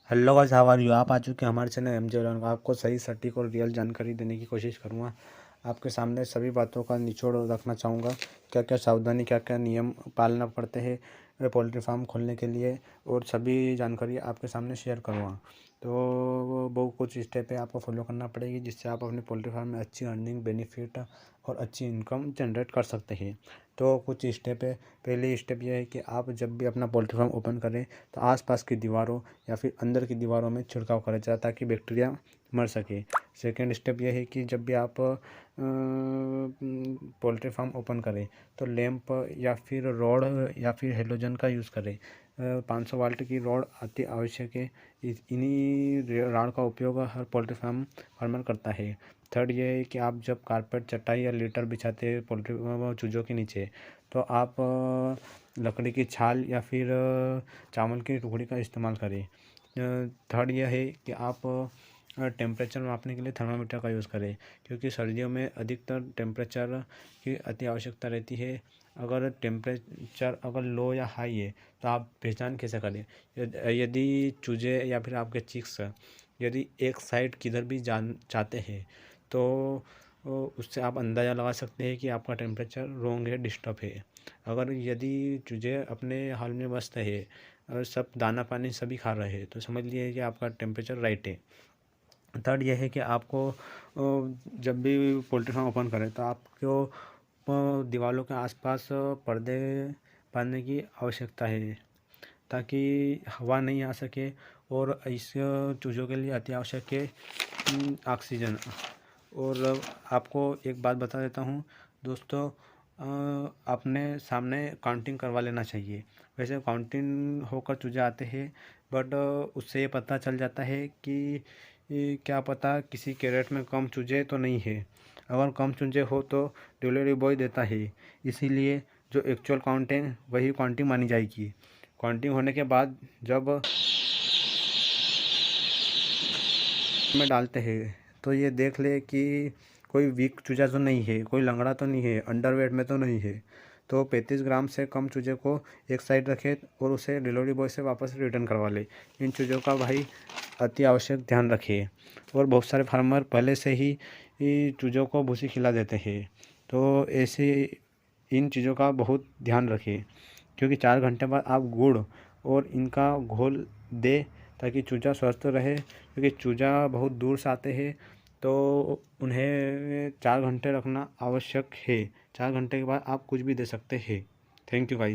Hello guys, how are you. आप आ चुके हैं हमारे चैनल एमजे व्लॉग। आपको सही सटीक और रियल जानकारी देने की कोशिश करूँगा। आपके सामने सभी बातों का निचोड़ रखना चाहूँगा। क्या क्या सावधानी, क्या क्या नियम पालना पड़ते हैं पोल्ट्री फार्म खोलने के लिए, और सभी जानकारी आपके सामने शेयर करूँगा। तो वो कुछ स्टेप है आपको फॉलो करना पड़ेगी, जिससे आप अपने पोल्ट्री फार्म में अच्छी अर्निंग, बेनिफिट और अच्छी इनकम जनरेट कर सकते हैं। तो कुछ स्टेप है। पहले स्टेप यह है कि आप जब भी अपना पोल्ट्री फार्म ओपन करें तो आसपास की दीवारों या फिर अंदर की दीवारों में छिड़काव करें जाए, ताकि बैक्टीरिया मर सके। सेकेंड स्टेप यह है कि जब भी आप पोल्ट्री फार्म ओपन करें तो लैंप या फिर रॉड या फिर हेलोजन का यूज़ करें। 500 वाट की रॉड अति आवश्यक है। इन्हीं रॉड का उपयोग हर पोल्ट्री फार्म फार्मर करता है। थर्ड ये है कि आप जब कारपेट, चटाई या लिटर बिछाते हैं पोल्ट्री चूज़ों के नीचे, तो आप लकड़ी की छाल या फिर चावल की टुकड़ी का इस्तेमाल करें। थर्ड यह है कि आप टेम्परेचर मापने के लिए थर्मामीटर का यूज़ करें, क्योंकि सर्दियों में अधिकतर टेम्परेचर की अति आवश्यकता रहती है। अगर टेम्परेचर अगर लो या हाई है तो आप पहचान कैसे करें। यदि चूजे या फिर आपके चिक्स यदि एक साइड किधर भी जान चाहते हैं तो उससे आप अंदाज़ा लगा सकते हैं कि आपका टेम्परेचर रोंग है, डिस्टर्ब है। अगर यदि चूजे अपने हाल में मस्त है और सब दाना पानी सभी खा रहे हैं तो समझ लीजिए कि आपका टेम्परेचर राइट है। थर्ड यह है कि आपको जब भी पोल्ट्री फार्म ओपन करें तो आपको दीवारों के आसपास पर्दे बांधने की आवश्यकता है, ताकि हवा नहीं आ सके। और इस चूज़ों के लिए अति आवश्यक है ऑक्सीजन। और आपको एक बात बता देता हूँ दोस्तों, अपने सामने काउंटिंग करवा लेना चाहिए। वैसे काउंटिंग होकर चूजे आते हैं, बट उससे ये पता चल जाता है कि क्या पता किसी कैरेट में कम चूजे तो नहीं है। अगर कम चूजे हो तो डिलीवरी बॉय देता है, इसीलिए जो एक्चुअल काउंटिंग वही काउंटिंग मानी जाएगी। काउंटिंग होने के बाद जब में डालते हैं तो ये देख ले कि कोई वीक चूजा तो नहीं है, कोई लंगड़ा तो नहीं है, अंडरवेट में तो नहीं है। तो 35 ग्राम से कम चूजे को एक साइड रखे और उसे डिलीवरी बॉय से वापस रिटर्न करवा ले। इन चूज़ों का भाई अति आवश्यक ध्यान रखिए। और बहुत सारे फार्मर पहले से ही चूज़ों को भूसी खिला देते हैं, तो ऐसे इन चीज़ों का बहुत ध्यान रखिए, क्योंकि 4 घंटे बाद आप गुड़ और इनका घोल दे, ताकि चूज़ा स्वस्थ रहे। क्योंकि चूज़ा बहुत दूर से आते हैं तो उन्हें 4 घंटे रखना आवश्यक है। 4 घंटे के बाद आप कुछ भी दे सकते हैं। Thank you guys.